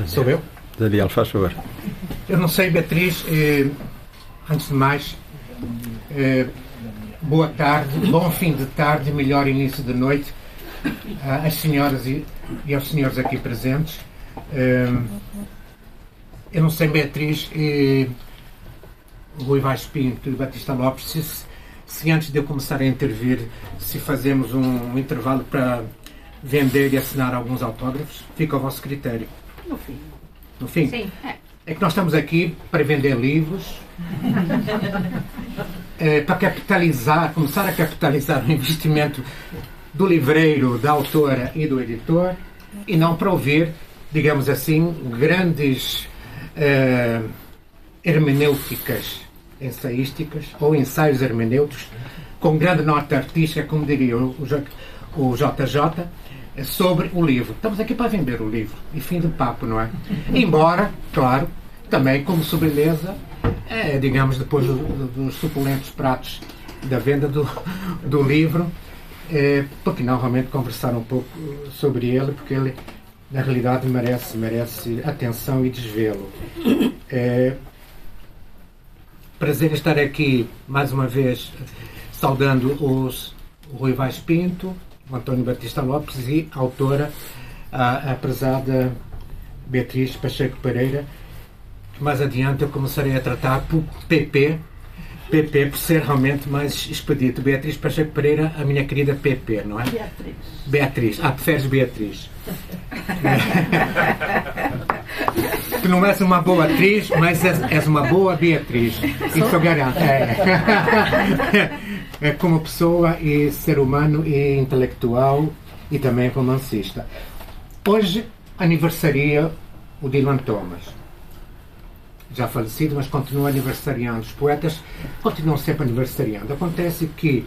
Sou eu? Daniel, faz favor. Eu não sei, Beatriz, antes de mais, boa tarde, bom fim de tarde, melhor início de noite às senhoras e aos senhores aqui presentes. Eu não sei, Beatriz, Rui Vaz Pinto e Batista Lopes, se antes de eu começar a intervir, se fazemos um intervalo para vender e assinar alguns autógrafos, fica ao vosso critério. No fim. No fim? Sim. É que nós estamos aqui para vender livros, para capitalizar, começar a capitalizar o investimento do livreiro, da autora e do editor, e não para ouvir, digamos assim, grandes hermenêuticas ensaísticas ou ensaios hermenêuticos com grande nota artística, como diria o JJ, sobre o livro. Estamos aqui para vender o livro e fim de papo, não é? Embora, claro, também como sobremesa, digamos, depois dos suculentos pratos da venda do livro, porque não realmente conversar um pouco sobre ele, porque ele na realidade merece atenção e desvelo. Prazer em estar aqui mais uma vez saudando o Rui Vaz Pinto, o António Batista Lopes e a autora, a prezada Beatriz Pacheco Pereira, que mais adiante eu começarei a tratar por PP, por ser realmente mais expedito. Beatriz Pacheco Pereira, a minha querida PP, não é? Beatriz. Preferes Beatriz. Tu não és uma boa atriz, mas és uma boa Beatriz. Isso eu garanto. Como pessoa e ser humano e intelectual e também romancista. Hoje aniversaria o Dylan Thomas. Já falecido, mas continua aniversariando. Os poetas continuam sempre aniversariando. Acontece que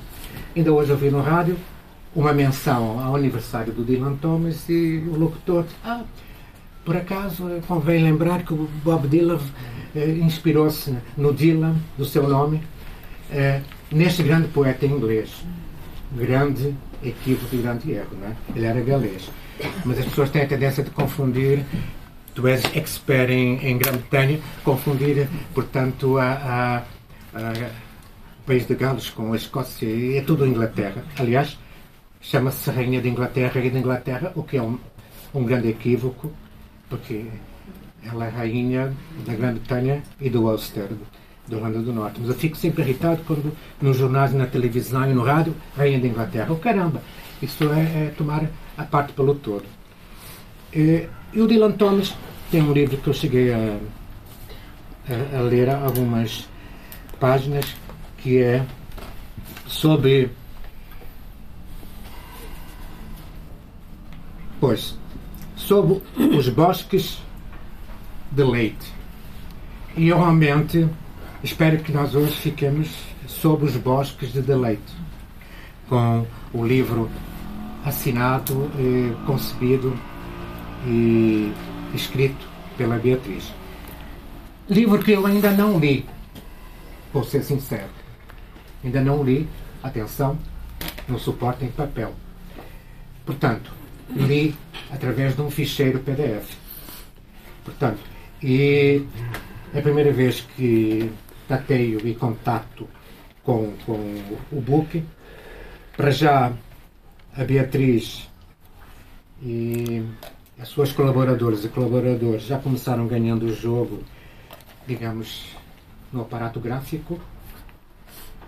ainda hoje ouvi no rádio uma menção ao aniversário do Dylan Thomas e o locutor, por acaso convém lembrar que o Bob Dylan inspirou-se no Dylan, do seu nome, neste grande poeta inglês. Grande equívoco e grande erro, não é? Ele era galês. Mas as pessoas têm a tendência de confundir. Tu és expert em Grã-Bretanha, confundir, portanto, o país de Gales com a Escócia, e é tudo Inglaterra. Aliás, chama-se Rainha de Inglaterra, Rainha de Inglaterra, o que é um grande equívoco, porque ela é rainha da Grã-Bretanha e do Ulster, da Irlanda do Norte. Mas eu fico sempre irritado quando nos jornais, na televisão e no rádio, Rainha de Inglaterra. Caramba, isso é tomar a parte pelo todo. E o Dylan Thomas tem um livro que eu cheguei a ler algumas páginas, que é sobre os bosques de Leite. E eu realmente espero que nós hoje fiquemos sob os bosques de Leite, com o livro assinado, concebido e escrito pela Beatriz. Livro que eu ainda não li, vou ser sincero. Ainda não li, atenção, no suporte em papel. Portanto, li através de um ficheiro PDF. Portanto, e é a primeira vez que tateio e contacto com o book. Para já, a Beatriz e as suas colaboradoras e colaboradores já começaram ganhando o jogo, digamos, no aparato gráfico,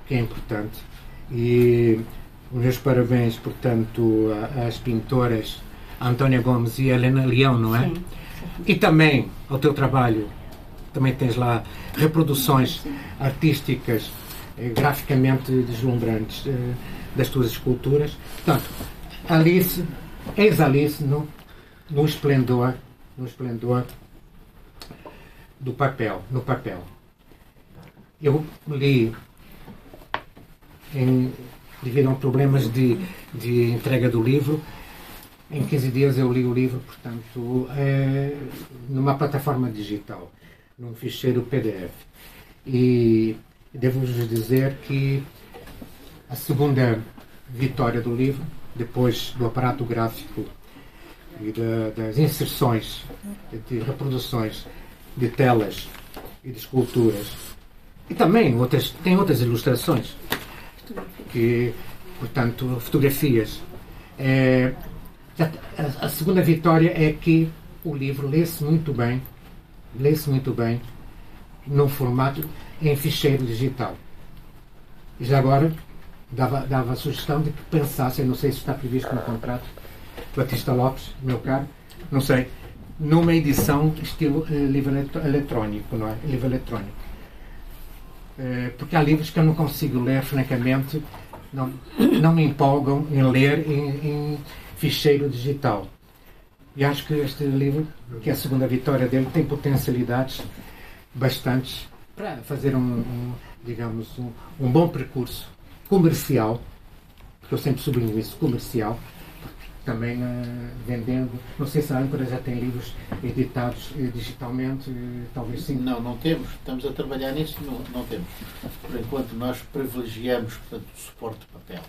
que é importante. E os meus parabéns, portanto, às pintoras Antónia Gomes e Helena Leão, não é? Sim. E também ao teu trabalho. Também tens lá reproduções artísticas, graficamente deslumbrantes das tuas esculturas. Portanto, Alice, ex-Alice, no esplendor do papel, no papel. Eu li, devido a problemas de entrega do livro, em 15 dias eu li o livro, portanto, numa plataforma digital, num ficheiro PDF. E devo-vos dizer que a segunda vitória do livro, depois do aparato gráfico e das inserções, de reproduções de telas e de esculturas. E também tem outras ilustrações, que, portanto, fotografias. A segunda vitória é que o livro lê-se muito bem num formato em ficheiro digital. E já agora dava a sugestão de que pensassem, não sei se está previsto no contrato, Batista Lopes, meu caro, não sei, numa edição estilo livro eletrónico, não é? Livro eletrónico. Porque há livros que eu não consigo ler, francamente, não me empolgam em ler em ficheiro digital. E acho que este livro, que é a segunda vitória dele, tem potencialidades bastantes para fazer digamos, um bom percurso comercial, porque eu sempre sublinho isso, comercial, também vendendo. Não sei se a Âncora já tem livros editados digitalmente, talvez sim. Não temos. Estamos a trabalhar nisso, não temos. Por enquanto nós privilegiamos, portanto, o suporte de papel.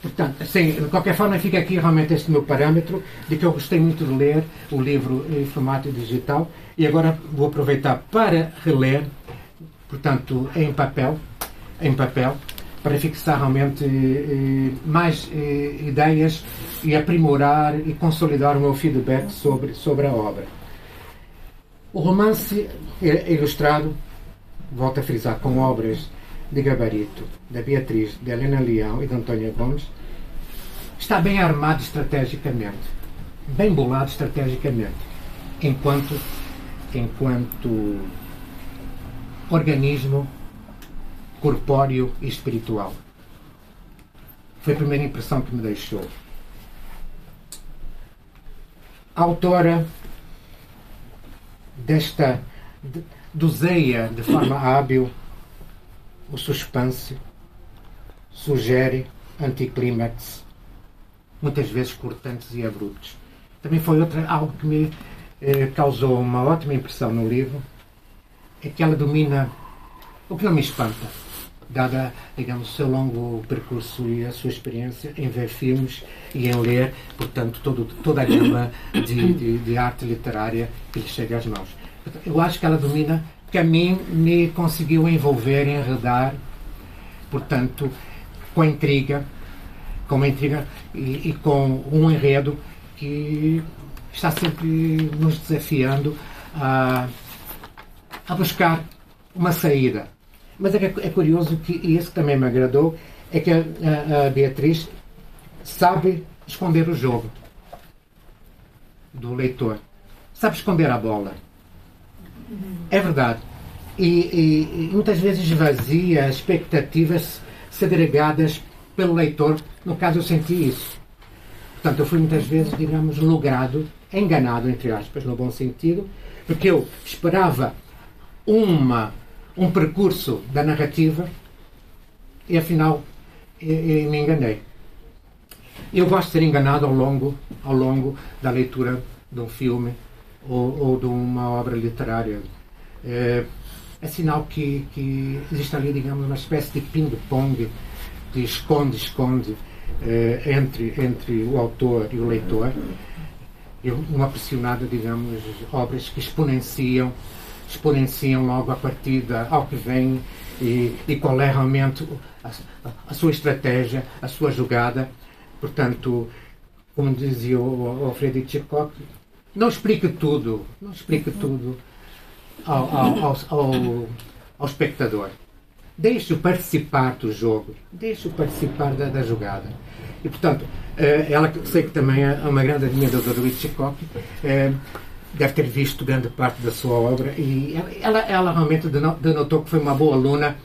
Portanto, sim, de qualquer forma fica aqui realmente este meu parâmetro de que eu gostei muito de ler o livro em formato digital e agora vou aproveitar para reler, portanto, em papel, para fixar realmente mais ideias e aprimorar e consolidar o meu feedback sobre a obra. O romance ilustrado, volto a frisar, com obras de gabarito da Beatriz, de Helena Leão e de Antônia Gomes, está bem armado estrategicamente, bem bolado estrategicamente, enquanto organismo corpóreo e espiritual. Foi a primeira impressão que me deixou. A autora doseia de forma hábil o suspense, sugere anticlímax, muitas vezes cortantes e abruptos. Também foi algo que me causou uma ótima impressão no livro, é que ela domina, o que não me espanta, dada, digamos, o seu longo percurso e a sua experiência em ver filmes e em ler, portanto, toda a gama de arte literária que lhe chega às mãos. Eu acho que ela domina, que a mim me conseguiu envolver, enredar, portanto, com intriga e com um enredo que está sempre nos desafiando a buscar uma saída. Mas é curioso que, e isso que também me agradou, é que a Beatriz sabe esconder o jogo do leitor. Sabe esconder a bola. É verdade. E muitas vezes esvazia expectativas segregadas pelo leitor. No caso, eu senti isso. Portanto, eu fui muitas vezes, digamos, logrado, enganado, entre aspas, no bom sentido, porque eu esperava um percurso da narrativa e, afinal, me enganei. Eu gosto de ser enganado ao longo da leitura de um filme ou de uma obra literária. É sinal que existe ali, digamos, uma espécie de ping-pong, de esconde-esconde entre o autor e o leitor. Uma pressionada, digamos, obras que exponenciam logo a partir ao que vem e qual é realmente a sua estratégia, a sua jogada. Portanto, como dizia o Alfredo Hitchcock, não explique tudo ao espectador. Deixe-o participar do jogo, deixe-o participar da jogada. E, portanto, ela, sei que também é uma grande admiradora do Hitchcock, deve ter visto grande parte da sua obra e ela realmente denotou que foi uma boa aluna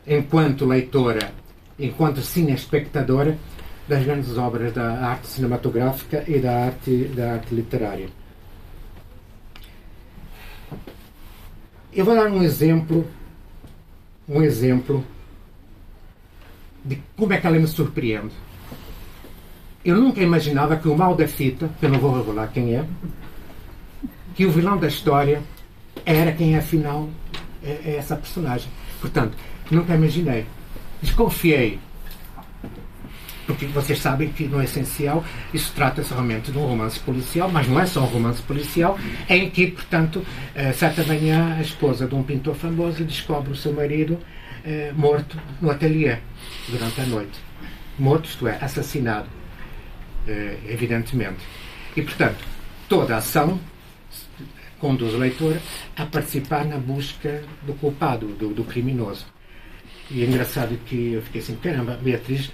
enquanto leitora, enquanto cine-espectadora das grandes obras da arte cinematográfica e da arte literária. Eu vou dar um exemplo de como é que ela me surpreende. Eu nunca imaginava que o mal da fita, que eu não vou revelar quem é, que o vilão da história era quem afinal é essa personagem. Portanto, nunca imaginei. Desconfiei. porque vocês sabem que, no essencial, isso trata-se realmente de um romance policial, mas não é só um romance policial, em que, portanto, certa manhã, a esposa de um pintor famoso descobre o seu marido morto no ateliê, durante a noite. Morto, isto é, assassinado, evidentemente. E, portanto, toda a ação conduz o leitor a participar na busca do culpado, do criminoso. E é engraçado que eu fiquei assim, caramba, Beatriz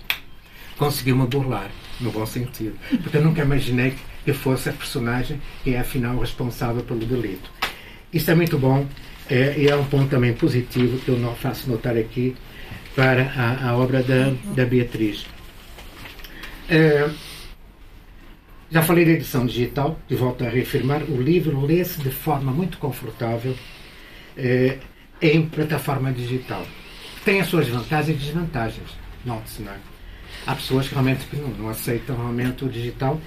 conseguiu-me burlar, no bom sentido. Porque eu nunca imaginei que fosse a personagem que é, afinal, responsável pelo delito. Isso é muito bom, e é um ponto também positivo que eu faço notar aqui para a obra da Beatriz. Já falei da edição digital, e volto a reafirmar, o livro lê-se de forma muito confortável em plataforma digital. Tem as suas vantagens e desvantagens, note-se, não é? Há pessoas que realmente não aceitam realmente o digital,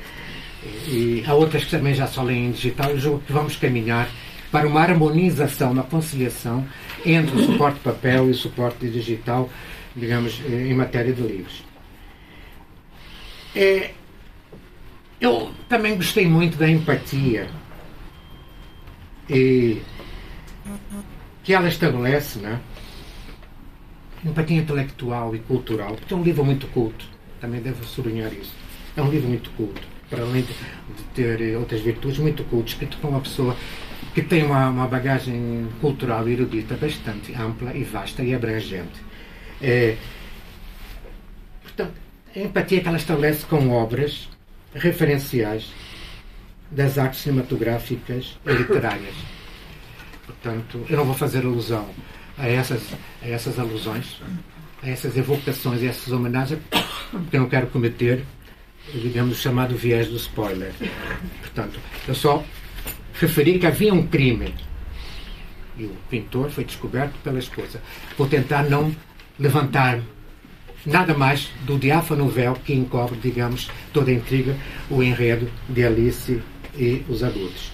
e há outras que também já só leem em digital. Eu julgo que vamos caminhar para uma harmonização, uma conciliação entre o suporte papel e o suporte digital, digamos, em matéria de livros. Eu também gostei muito da empatia que ela estabelece, né? Empatia intelectual e cultural, porque é um livro muito culto, também devo sublinhar isso. É um livro muito culto, para além de ter outras virtudes, muito culto, escrito por uma pessoa que tem uma bagagem cultural e erudita bastante ampla e vasta e abrangente. Portanto, a empatia que ela estabelece com obras referenciais das artes cinematográficas e literárias. Portanto, eu não vou fazer alusão a essas alusões, a essas evocações, a essas homenagens, porque eu não quero cometer, digamos, o chamado viés do spoiler. Portanto, eu só referi que havia um crime e o pintor foi descoberto pela esposa. Vou tentar não levantar nada mais do diáfano véu que encobre, digamos, toda a intriga, o enredo de Alice e os adultos.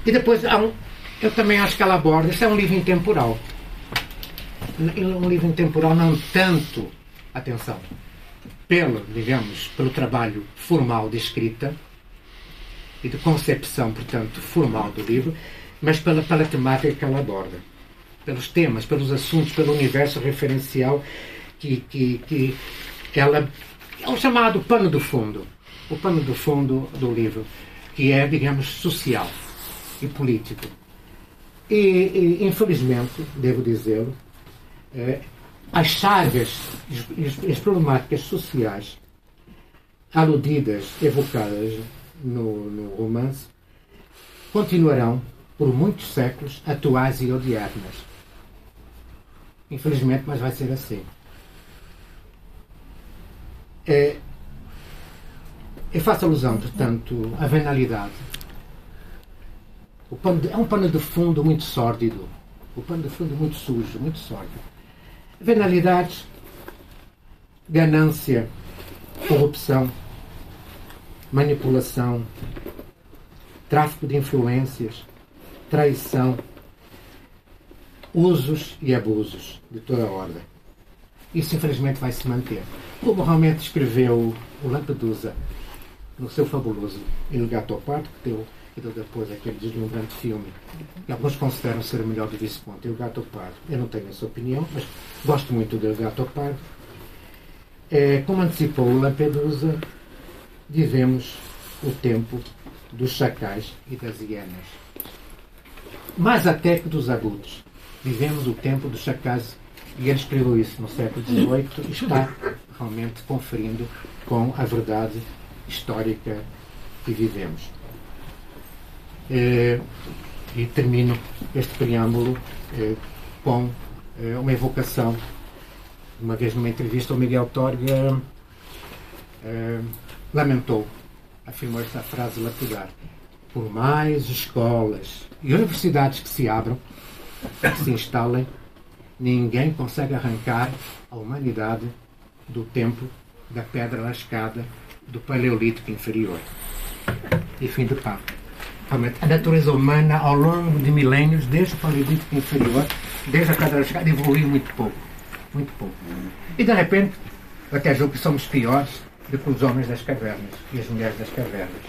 E depois eu também acho que ela aborda, isso é um livro intemporal. Um livro intemporal não tanto, atenção, pelo trabalho formal de escrita e de concepção, portanto, formal do livro, mas pela temática que ela aborda. Pelos temas, pelos assuntos, pelo universo referencial que ela... É o chamado pano do fundo. O pano do fundo do livro, que é, digamos, social e político. E infelizmente, devo dizê-lo, as chagas e as problemáticas sociais aludidas, evocadas no romance, continuarão por muitos séculos atuais e odiernas. Infelizmente, mas vai ser assim. Eu faço alusão, portanto, à venalidade. É um pano de fundo muito sórdido. O pano de fundo muito sujo, muito sórdido. Venalidades, ganância, corrupção, manipulação, tráfico de influências, traição, usos e abusos de toda a ordem. Isso, infelizmente, vai se manter. Como realmente escreveu o Lampedusa no seu fabuloso Il Gattopardo, que deu depois aquele deslumbrante filme, que alguns consideram ser o melhor do Visconti, Il Gattopardo. Eu não tenho essa opinião, mas gosto muito do Il Gattopardo. Como antecipou o Lampedusa, vivemos o tempo dos chacais e das hienas. Mais até que dos agudos. Vivemos o tempo dos chacais, e ele escreveu isso no século XVIII, e está realmente conferindo com a verdade histórica que vivemos. E termino este preâmbulo com uma evocação. Uma vez numa entrevista, o Miguel Torga lamentou, afirmou essa frase lapidar: por mais escolas e universidades que se abram, que se instalem, ninguém consegue arrancar a humanidade do tempo da pedra lascada do Paleolítico inferior. E fim de papo. A natureza humana, ao longo de milénios, desde o Paleolítico inferior, desde a pedra lascada, evoluiu muito pouco. Muito pouco. E, de repente, Eu até julgo que somos piores do que os homens das cavernas e as mulheres das cavernas,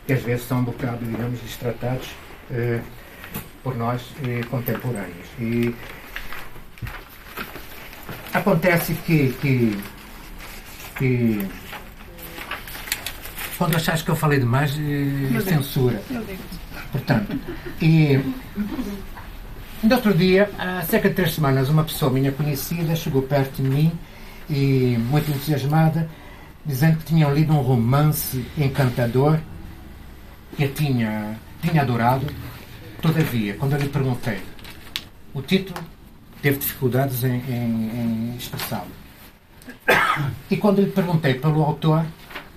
que às vezes são um bocado, digamos, destratados por nós contemporâneos. E acontece que quando achares que eu falei demais, censura. Portanto, e no outro dia, há cerca de 3 semanas, uma pessoa minha conhecida chegou perto de mim e muito entusiasmada, dizendo que tinham lido um romance encantador que eu tinha adorado. Todavia, quando eu lhe perguntei o título, teve dificuldades em expressá-lo. E quando lhe perguntei pelo autor,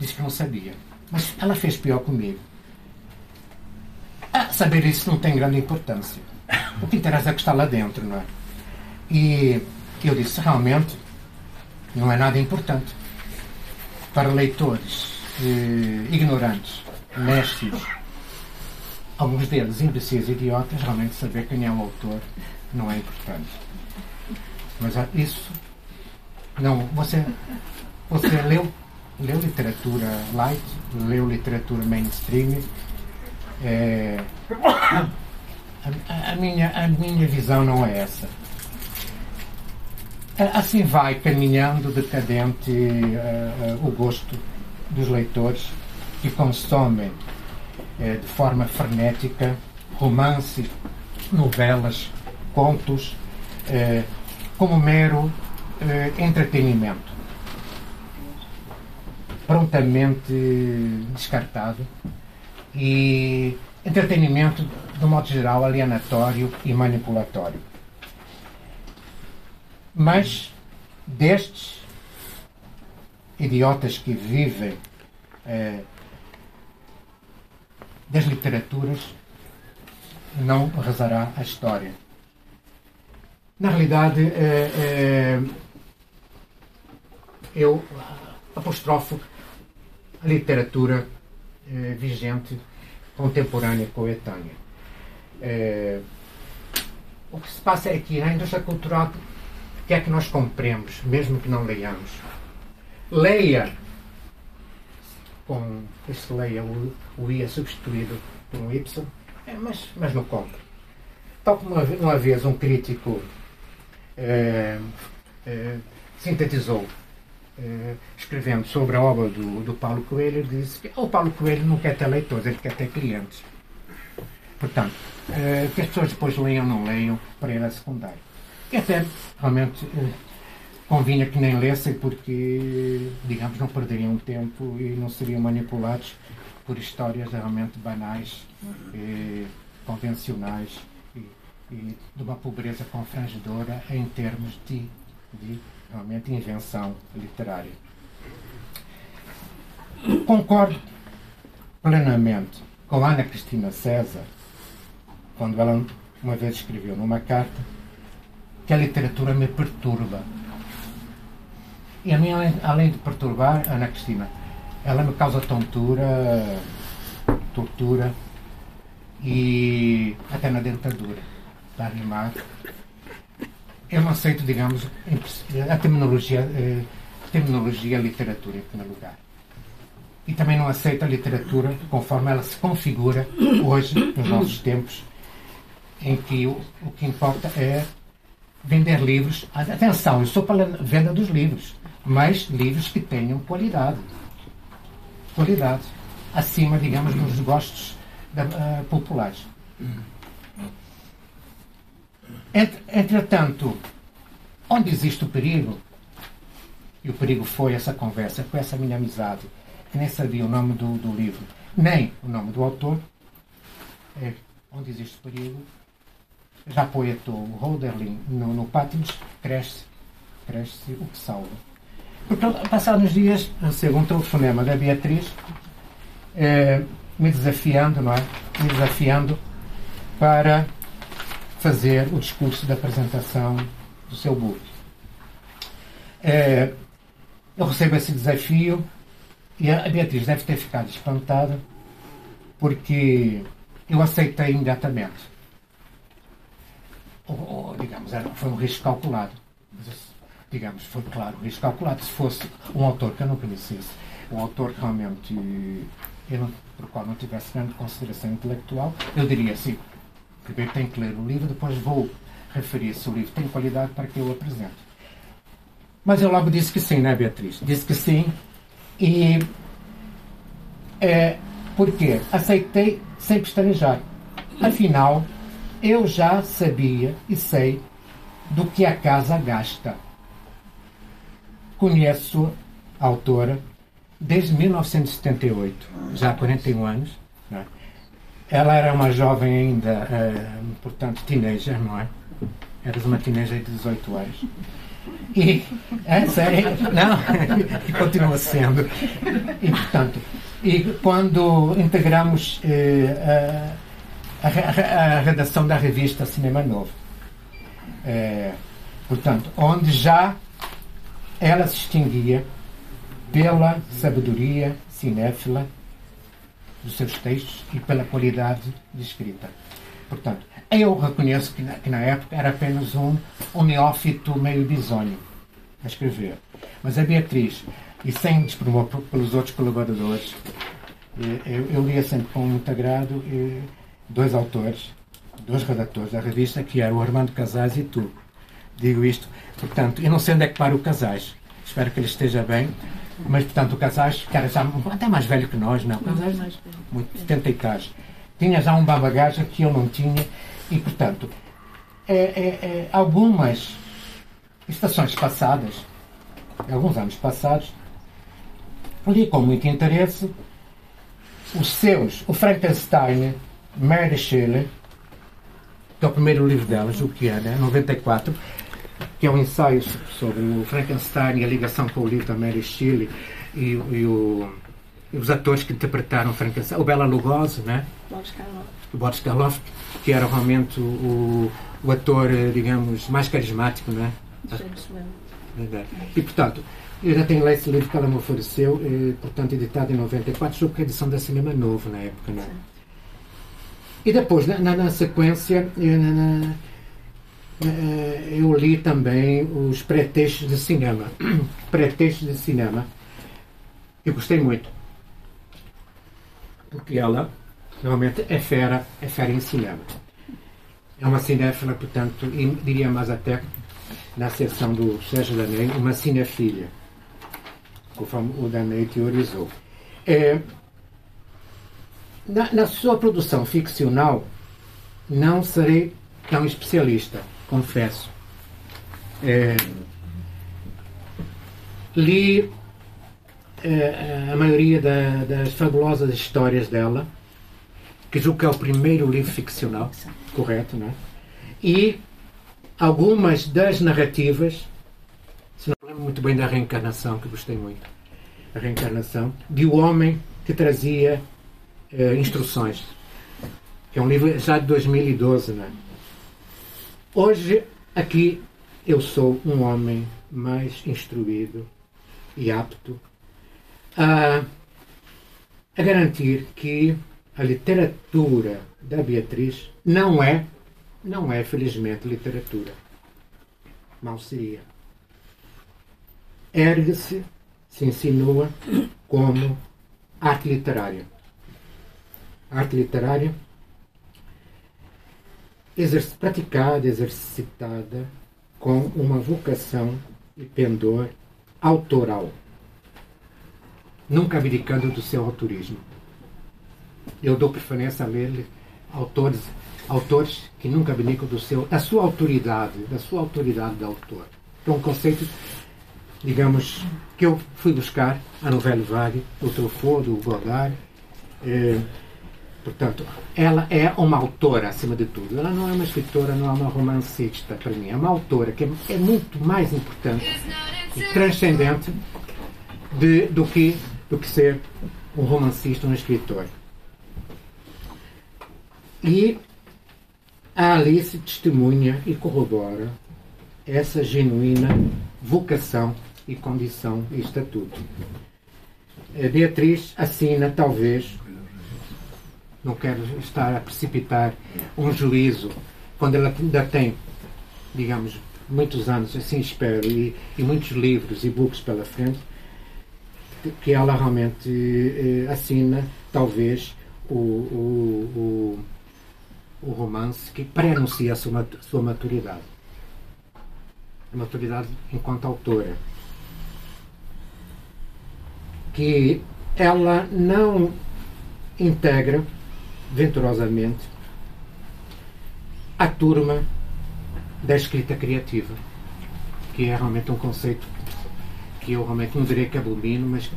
disse que não sabia. Mas ela fez pior comigo. Saber isso não tem grande importância. O que interessa é que está lá dentro, não é? E eu disse, realmente, não é nada importante. Para leitores ignorantes, néscios, alguns deles imbecis e idiotas, realmente saber quem é o autor não é importante. Mas isso não. Você leu literatura light, leu literatura mainstream. A minha visão não é essa. Assim vai caminhando decadente o gosto dos leitores que consomem de forma frenética romances, novelas, contos, como mero entretenimento, prontamente descartado, e entretenimento, de modo geral, alienatório e manipulatório. Mas destes idiotas que vivem das literaturas não rezará a história. Na realidade, eu apostrofo a literatura vigente, contemporânea e coetânea. O que se passa é que na indústria cultural, o que é que nós compremos, mesmo que não leiamos? Leia, com esse leia, o I é substituído por um Y, mas não compre. Tal como uma vez um crítico sintetizou, escrevendo sobre a obra do Paulo Coelho, ele disse que o Paulo Coelho não quer ter leitores, ele quer ter clientes. Portanto, que as pessoas depois leiam ou não leiam, para ele é secundário. E até, realmente, convinha que nem lessem, porque, digamos, não perderiam tempo e não seriam manipulados por histórias realmente banais, convencionais e de uma pobreza confrangedora em termos de realmente invenção literária. Concordo plenamente com Ana Cristina César, quando ela uma vez escreveu numa carta que a literatura me perturba. E a mim, além de perturbar, Ana Cristina, ela me causa tontura, tortura e até na dentadura, para animar. Eu não aceito, digamos, a terminologia literatura, em primeiro lugar. E também não aceito a literatura conforme ela se configura hoje, nos nossos tempos, em que o que importa é vender livros. Atenção, eu sou para a venda dos livros, mas livros que tenham qualidade. Qualidade. Acima, digamos, dos gostos populares. Entretanto, onde existe o perigo, e o perigo foi essa conversa, foi essa minha amizade, que nem sabia o nome do livro, nem o nome do autor, onde existe o perigo, já poetou o Hölderlin no Pátimos, cresce o que salva. Porque, passados uns dias, recebo um telefonema da Beatriz, me desafiando, não é? Me desafiando para fazer o discurso da apresentação do seu book. Eu recebo esse desafio e a Beatriz deve ter ficado espantada, porque eu aceitei imediatamente. Digamos, foi um risco calculado. digamos, foi claro, risco calculado. Se fosse um autor que eu não conhecesse, um autor que realmente por qual não tivesse grande consideração intelectual, eu diria assim, primeiro tenho que ler o livro, depois vou referir se o livro tem qualidade para que eu o apresente. Mas eu logo disse que sim, não é, Beatriz? Disse que sim e... porque aceitei sem pestanejar. Afinal, eu já sabia e sei do que a casa gasta. Conheço a autora desde 1978, já há 41 anos. Não é? Ela era uma jovem ainda, portanto, teenager, não é? Eras uma teenager de 18 anos. E, sério? Não, continua sendo. E, portanto, quando integramos a redação da revista Cinema Novo, portanto, onde já ela se distinguia pela sabedoria cinéfila dos seus textos e pela qualidade de escrita. Portanto, eu reconheço que na época era apenas um neófito meio bisonho a escrever. Mas a Beatriz, e sem desprimor pelos outros colaboradores, eu lia sempre com muito agrado dois autores, dois redatores da revista, que eram o Armando Casais e tu. Digo isto, portanto, eu não sei onde é que para o Casais. Espero que ele esteja bem. Mas, portanto, o Casais, que era já até mais velho que nós, não? Casais, muito 70 e tais. Tinha já uma bagagem que eu não tinha e, portanto, algumas estações passadas, alguns anos passados, li com muito interesse o Frankenstein, Mary Shelley, que é o primeiro livro delas, o que é, né? 94, que é um ensaio sobre o Frankenstein e a ligação com o livro da Mary Shelley e os atores que interpretaram Frankenstein, o Bela Lugosi, né? O Boris Karloff, que era realmente o ator, digamos, mais carismático, né? E, portanto, eu já tenho lá esse livro que ela me ofereceu, portanto, editado em 94, sob a edição da Cinema Novo, na época, né? E depois, na sequência, eu li também os pretextos de cinema. Pretextos de cinema. Eu gostei muito. Porque ela, realmente, é fera em cinema. É uma cinéfila, portanto, e diria mais até, na seção do Sérgio Daney, uma cinefilha, conforme o Daney teorizou. Na sua produção ficcional, não serei tão especialista, confesso. Li a maioria das fabulosas histórias dela, que julgo que é o primeiro livro ficcional, correto, não é? E algumas das narrativas, se não lembro muito bem da Reencarnação, que gostei muito, a Reencarnação, de O Homem que Trazia Instruções, que é um livro já de 2012, não é? Hoje, aqui, eu sou um homem mais instruído e apto a garantir que a literatura da Beatriz não é, felizmente, literatura. Mal seria. Ergue-se, se insinua como arte literária. Arte literária praticada, exercitada com uma vocação e pendor autoral, nunca abdicando do seu autorismo. Eu dou preferência a ler autores que nunca abdicam da sua autoridade de autor. É um conceito, digamos, que eu fui buscar a Nouvelle Vague, do Truffaut, do Godard. Portanto, ela é uma autora, acima de tudo. Ela não é uma escritora, não é uma romancista, para mim. É uma autora que é muito mais importante e transcendente do que ser um romancista, um escritor. E a Alice testemunha e corrobora essa genuína vocação e condição e estatuto. A Beatriz assina, talvez, não quero estar a precipitar um juízo, quando ela ainda tem, digamos, muitos anos, assim espero, e muitos livros e books pela frente, que ela realmente assina, talvez, o romance que pré-anuncia a sua maturidade. A maturidade enquanto autora. Que ela não integra, venturosamente, a turma da escrita criativa, que é realmente um conceito que eu realmente não direi que abomino, mas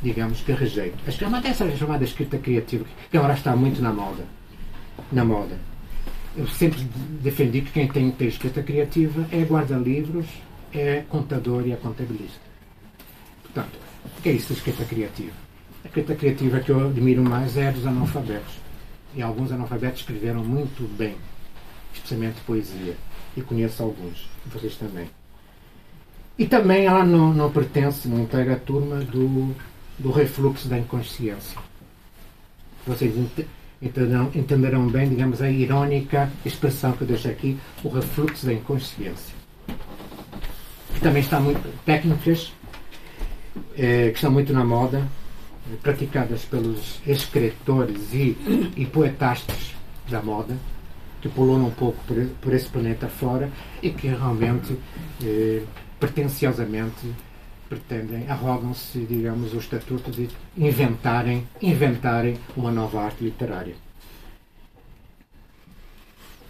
digamos que rejeito. Essa chamada escrita criativa, que agora está muito na moda. Eu sempre defendi que quem tem que ter escrita criativa é guarda-livros, é contador e é contabilista. Portanto, o que é isso da escrita criativa? A escrita criativa que eu admiro mais é a dos analfabetos. E alguns analfabetos escreveram muito bem, especialmente poesia. E conheço alguns, vocês também. E também ela não pertence, não integra a turma do refluxo da inconsciência. Vocês entenderão bem, digamos, a irónica expressão que eu deixo aqui, o refluxo da inconsciência. Que também está muito... técnicas que estão muito na moda, praticadas pelos escritores e poetastas da moda, que pululam um pouco por esse planeta fora e que realmente, pretenciosamente, pretendem, arrogam-se, digamos, o estatuto de inventarem uma nova arte literária.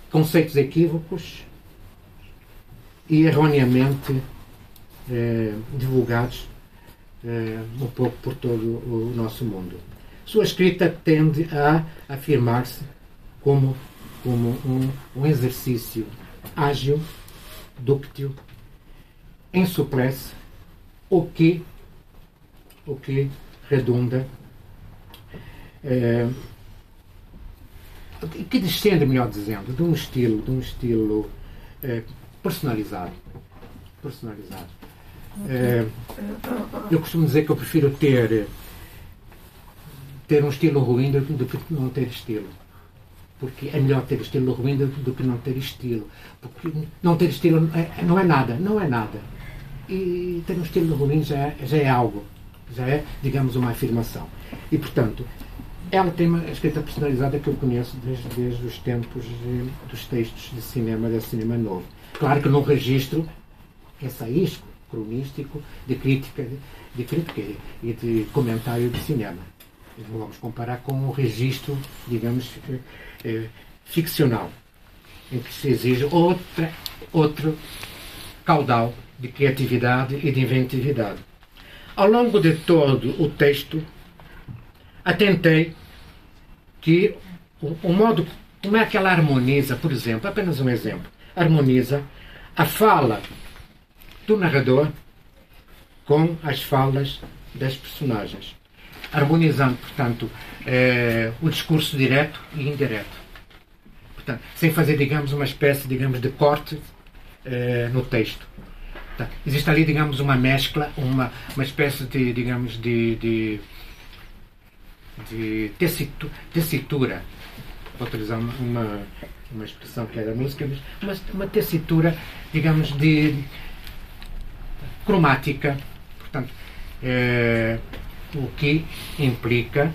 Conceitos equívocos e erroneamente divulgados um pouco por todo o nosso mundo. Sua escrita tende a afirmar-se como um exercício ágil, dúctil, em suplesse, o que redunda, que descende, melhor dizendo, de um estilo personalizado. Eu costumo dizer que eu prefiro ter um estilo ruim do que não ter estilo. Porque é melhor ter estilo ruim do que não ter estilo. Porque não ter estilo não é nada. E ter um estilo ruim já é algo. Já é, digamos, uma afirmação. E, portanto, ela tem uma escrita personalizada que eu conheço desde os tempos dos textos de cinema novo. Claro que num registro ensaístico, cronístico, de crítica e de comentário de cinema. Não vamos comparar com o registro, digamos, ficcional, em que se exige outro caudal de criatividade e de inventividade. Ao longo de todo o texto, atentei que o modo como é que ela harmoniza, por exemplo, apenas um exemplo, harmoniza a fala do narrador com as falas das personagens, harmonizando, portanto, o discurso direto e indireto. Portanto, sem fazer, digamos, uma espécie, digamos, de corte no texto. Portanto, existe ali, digamos, uma mescla, uma espécie de, digamos, de tessitura. Vou utilizar uma expressão que é da música, mas uma tessitura, digamos, de cromática. Portanto, o que implica,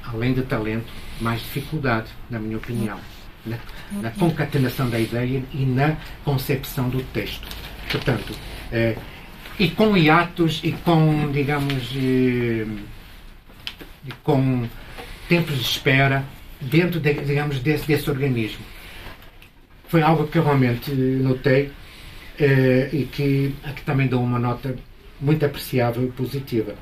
além de talento, mais dificuldade, na minha opinião, na concatenação da ideia e na concepção do texto. Portanto, e com hiatos e com, digamos, com tempos de espera dentro, digamos, desse organismo. Foi algo que eu realmente notei e que também dou uma nota muito apreciável e positiva.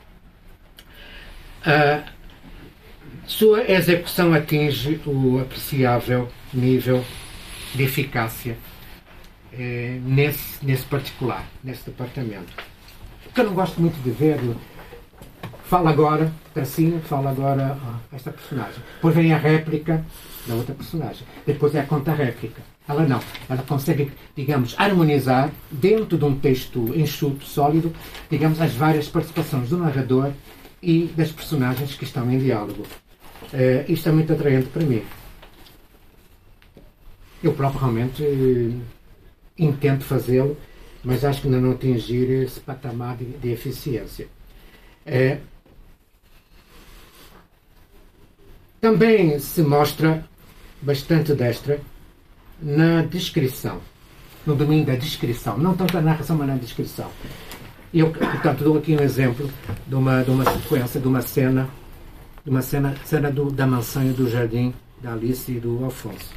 Sua execução atinge o apreciável nível de eficácia nesse particular, nesse departamento. O que eu não gosto muito de ver, fala agora esta personagem, depois vem a réplica da outra personagem, depois é a contra-réplica. Ela não, ela consegue, digamos, harmonizar dentro de um texto enxuto, sólido, digamos, as várias participações do narrador e das personagens que estão em diálogo. Isto é muito atraente para mim. Eu próprio realmente intento fazê-lo, mas acho que ainda não atingir esse patamar de eficiência. Também se mostra bastante destra na descrição, no domínio da descrição, não tanto na narração, mas na descrição. Eu, portanto, dou aqui um exemplo de uma sequência, de uma cena da mansão e do jardim da Alice e do Alfonso.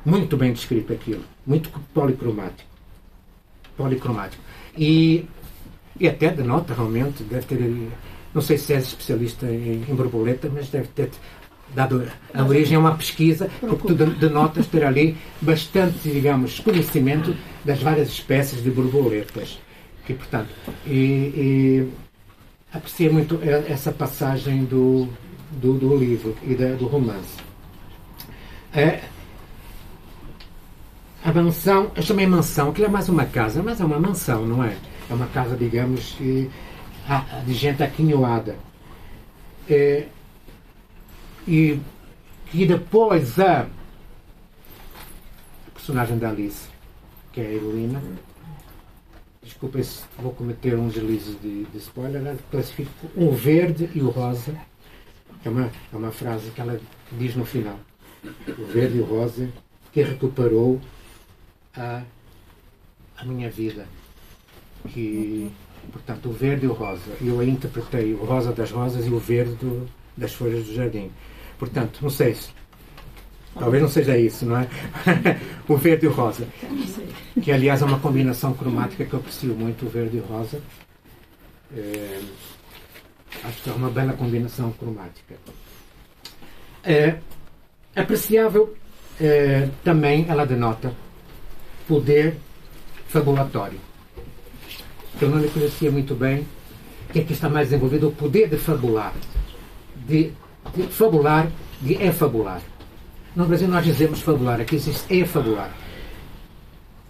Muito bem descrito aquilo, muito policromático. E até denota realmente, deve ter, não sei se és especialista em borboleta, mas deve ter dado a origem a uma pesquisa, porque tu denotas ter ali bastante, digamos, conhecimento das várias espécies de borboletas. E, portanto, apreciei muito essa passagem do livro e do romance. A mansão, eu chamei mansão, aquilo é mais uma casa, mas é uma mansão, não é? É uma casa, digamos, de gente aquinhoada. E depois a personagem da Alice, que é a heroína, desculpem se vou cometer uns deslizes de spoiler, ela classifica o verde e o rosa, é uma frase que ela diz no final. O verde e o rosa que recuperou a minha vida. Portanto, o verde e o rosa. Eu aí interpretei o rosa das rosas e o verde das folhas do jardim. Portanto, não sei se... Talvez não seja isso, não é? O verde e o rosa. Que, aliás, é uma combinação cromática que eu aprecio muito, o verde e o rosa. Acho que é uma bela combinação cromática. Apreciável também ela denota poder fabulatório. Eu não lhe conhecia muito bem, que aqui está mais desenvolvido o poder de fabular. De fabular, de efabular. No Brasil nós dizemos fabular, aqui existe efabular.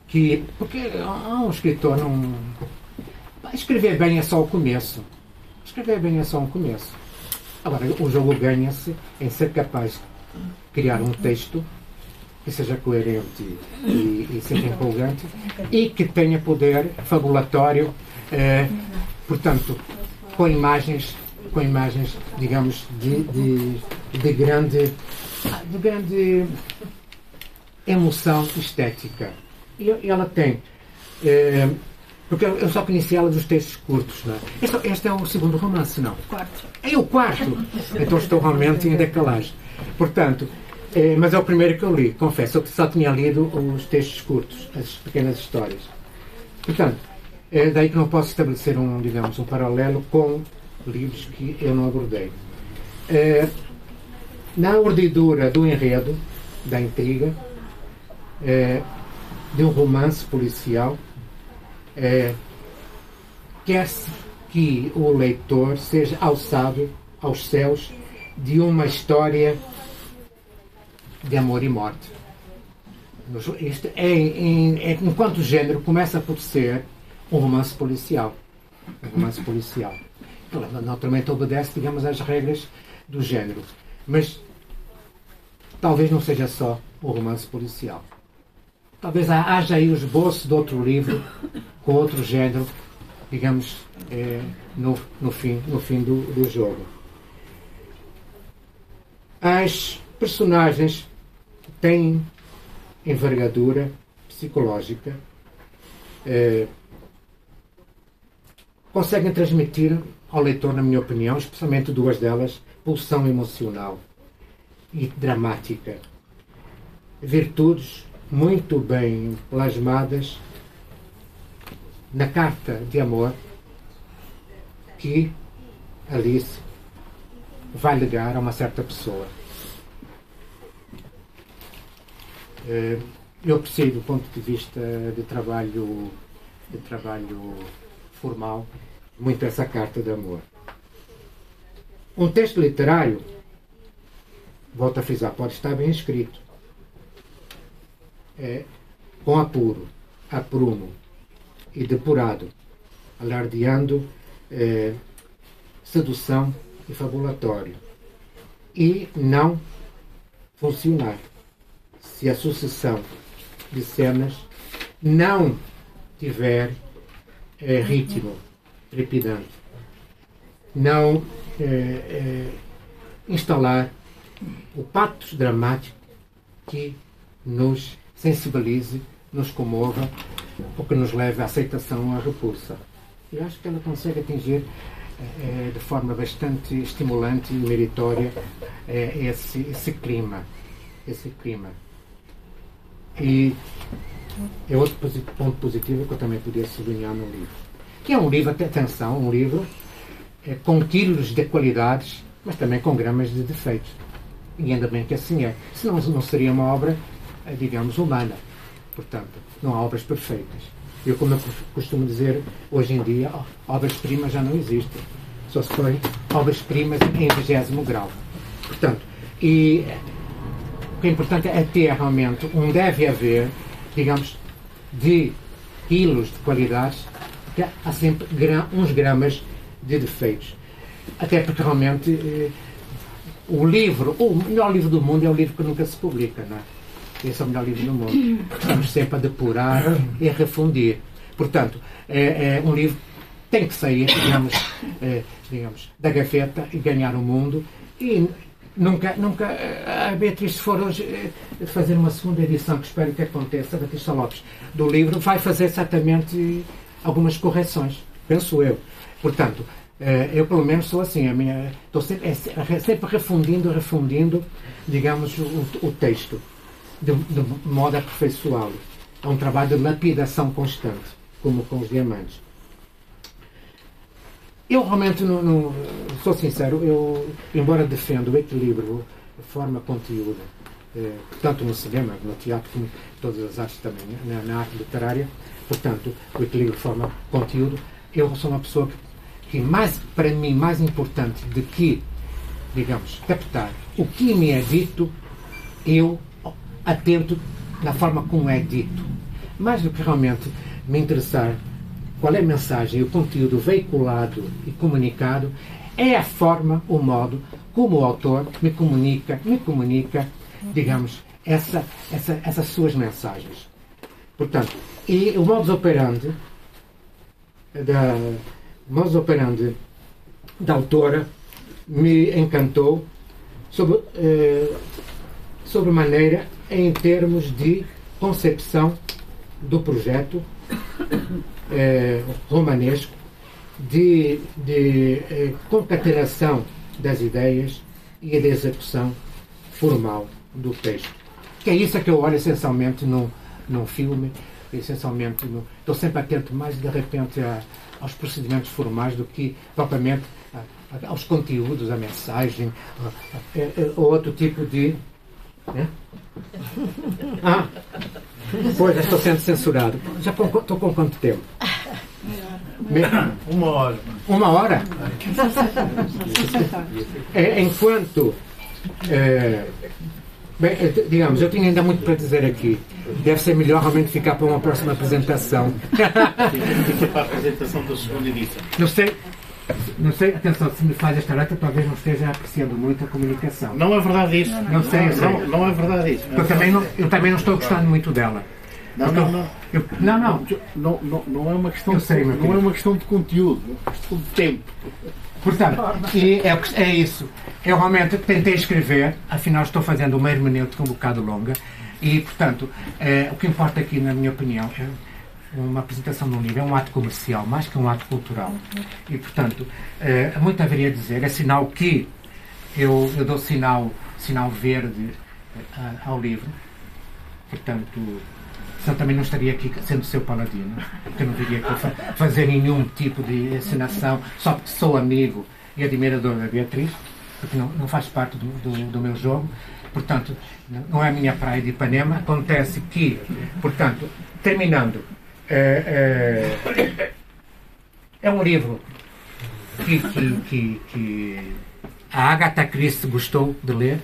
Porque um escritor não... Escrever bem é só o começo. Agora, o jogo ganha-se em ser capaz de criar um texto que seja coerente e seja empolgante e que tenha poder fabulatório, portanto, com imagens, digamos, de grande emoção estética. E ela tem... porque eu só conhecia ela dos textos curtos, não é? Este é o segundo romance, não? É o quarto! Então estou realmente em decalagem. Portanto, mas é o primeiro que eu li, confesso. Eu só tinha lido os textos curtos, as pequenas histórias. Portanto, é daí que não posso estabelecer um paralelo com livros que eu não abordei. Na urdidura do enredo, da intriga, de um romance policial, quer-se que o leitor seja alçado aos céus de uma história de amor e morte. Este enquanto gênero, começa por ser um romance policial. Naturalmente obedece, digamos, às regras do género. Mas talvez não seja só o romance policial. Talvez haja aí o esboço de outro livro com outro género, digamos, no fim do jogo. As personagens têm envergadura psicológica, conseguem transmitir ao leitor, na minha opinião, especialmente duas delas, pulsão emocional e dramática. Virtudes muito bem plasmadas na carta de amor que Alice vai ligar a uma certa pessoa. Eu aprecio, do ponto de vista de trabalho formal, muito essa carta de amor. Um texto literário, volto a frisar, pode estar bem escrito, com apuro, aprumo e depurado, alardeando sedução e fabulatório, e não funcionar se a sucessão de cenas não tiver ritmo trepidante, não instalar o pathos dramático que nos sensibilize, nos comova ou que nos leve à aceitação ou à repulsa. Eu acho que ela consegue atingir de forma bastante estimulante e meritória esse clima. E é outro ponto positivo que eu também podia sublinhar no livro. Que é um livro, atenção, um livro com quilos de qualidades, mas também com gramas de defeitos. E ainda bem que assim é. Senão não seria uma obra, digamos, humana. Portanto, não há obras perfeitas. Eu, como eu costumo dizer, hoje em dia, obras-primas já não existem. Só se põe obras-primas em 20º grau. Portanto, e o que é importante é ter realmente deve haver, digamos, de quilos de qualidades, porque há sempre uns gramas de defeitos. Até porque realmente o melhor livro do mundo é o livro que nunca se publica, não é? Esse é o melhor livro do mundo. Estamos sempre a depurar e a refundir. Portanto, um livro tem que sair, digamos, da gaveta e ganhar o mundo. E nunca a Beatriz, se for hoje fazer uma segunda edição, que espero que aconteça, a Beatriz Lopes, do livro, vai fazer certamente algumas correções, penso eu. Portanto, eu pelo menos sou assim, estou sempre refundindo, digamos, o texto, de modo a aperfeiçoá-lo. É um trabalho de lapidação constante, como com os diamantes. Eu realmente, não sou sincero, embora defenda o equilíbrio forma-conteúdo, tanto no cinema, no teatro, como em todas as artes também, na arte literária, portanto, o equilíbrio forma-conteúdo, eu sou uma pessoa que para mim, mais importante do que, digamos, captar o que me é dito, eu atento na forma como é dito. Mais do que realmente me interessar qual é a mensagem e o conteúdo veiculado e comunicado, é a forma, o modo como o autor me comunica, digamos, essas suas mensagens. Portanto, e o modus operandi da autora me encantou sobremaneira em termos de concepção do projeto romanesco, de concatenação das ideias e da execução formal do texto. Que é isso que eu olho essencialmente num filme, essencialmente estou sempre atento mais de repente aos procedimentos formais do que propriamente aos conteúdos, à mensagem, ou outro tipo de... Pois, já estou sendo censurado. Já estou com quanto tempo? 1 hora. 1 hora? Enquanto... bem, digamos, eu tinha ainda muito para dizer aqui. Deve ser melhor realmente ficar para uma próxima apresentação. Fica para a apresentação da segunda edição. Não sei, atenção, se me faz esta letra, talvez não esteja apreciando muito a comunicação. Não é verdade isso. Não sei. Não é verdade isso. Eu também não estou gostando muito dela. Não é uma questão não é uma questão de conteúdo, é uma questão de tempo. Portanto, é isso. Eu realmente tentei escrever, afinal estou fazendo uma hermenêutica um bocado longa e, portanto, o que importa aqui, na minha opinião, é uma apresentação de um livro, é um ato comercial, mais que um ato cultural. E, portanto, muito haveria a dizer, é sinal que eu dou sinal verde ao livro. Portanto, senão também não estaria aqui sendo seu paladino, porque eu não viria aqui fazer nenhum tipo de encenação, só porque sou amigo e admirador da Beatriz, porque não faz parte do meu jogo. Portanto, não é a minha praia de Ipanema. Acontece que, portanto, terminando, é um livro que a Agatha Christie gostou de ler,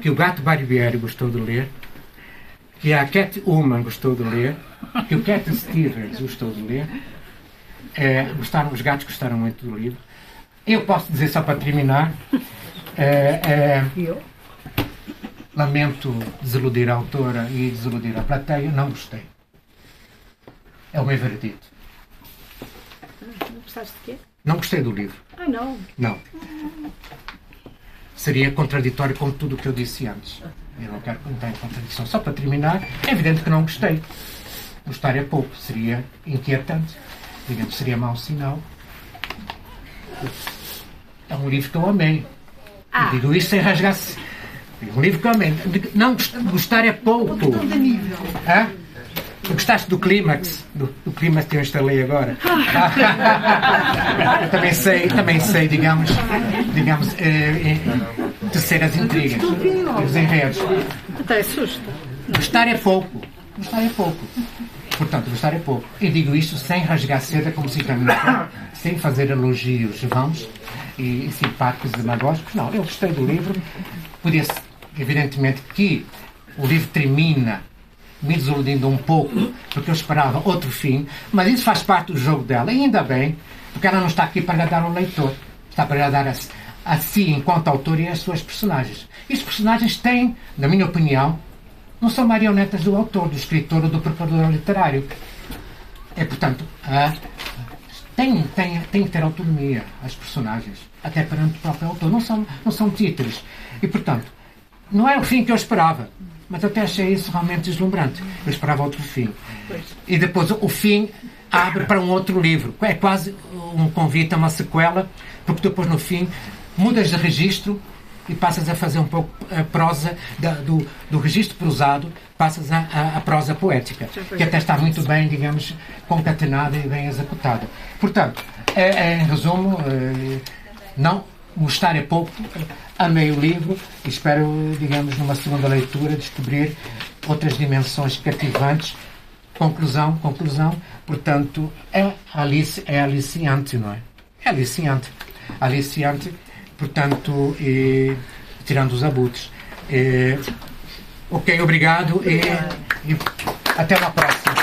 que o Gato Barbieri gostou de ler, que a Cat Ullman gostou de ler, que o Cat Stevens gostou de ler. Os gatos gostaram muito do livro. Eu posso dizer, só para terminar, lamento desiludir a autora e desiludir a plateia, não gostei. É o meu veredito. Não gostaste de quê? Não gostei do livro. Ah, não. Não. Seria contraditório com tudo o que eu disse antes. Eu não quero entrar em contradição. Só para terminar, é evidente que não gostei. Gostar é pouco. Seria inquietante. Digamos, seria mau sinal. É um livro que eu amei. Digo isso sem rasgar-se. É um livro que eu amei. Não, gostar é pouco. Hã? Tu gostaste do clímax? Do clímax que eu instalei agora? também sei, digamos tecer as intrigas, os enredos. Até susto. Gostar é pouco. Gostar é pouco. Portanto, gostar é pouco. E digo isto sem rasgar seda, como se caminha, sem fazer elogios vãos e simpáticos e demagógicos. Não, eu gostei do livro. Podia-se, evidentemente, que o livro termina me desiludindo um pouco, porque eu esperava outro fim, mas isso faz parte do jogo dela, e ainda bem, porque ela não está aqui para agradar o leitor, está para agradar a si, enquanto autor, e as suas personagens. E os personagens têm, na minha opinião, não são marionetas do autor, do escritor ou do preparador literário. É, portanto, tem que ter autonomia, as personagens, até perante o próprio autor, não são títulos. E, portanto, não é o fim que eu esperava. Mas até achei isso realmente deslumbrante. Eu esperava outro fim. E depois o fim abre para um outro livro. É quase um convite a uma sequela, porque depois no fim mudas de registro e passas a fazer um pouco a prosa do registro prosado, passas a prosa poética, que até está muito bem, digamos, concatenada e bem executada. Portanto, em resumo, não gostar é pouco. Amei o livro e espero, digamos, numa segunda leitura, descobrir outras dimensões cativantes. Conclusão. Portanto, é aliciante, não é? É aliciante, portanto, tirando os abutres. Ok, obrigado e até uma próxima.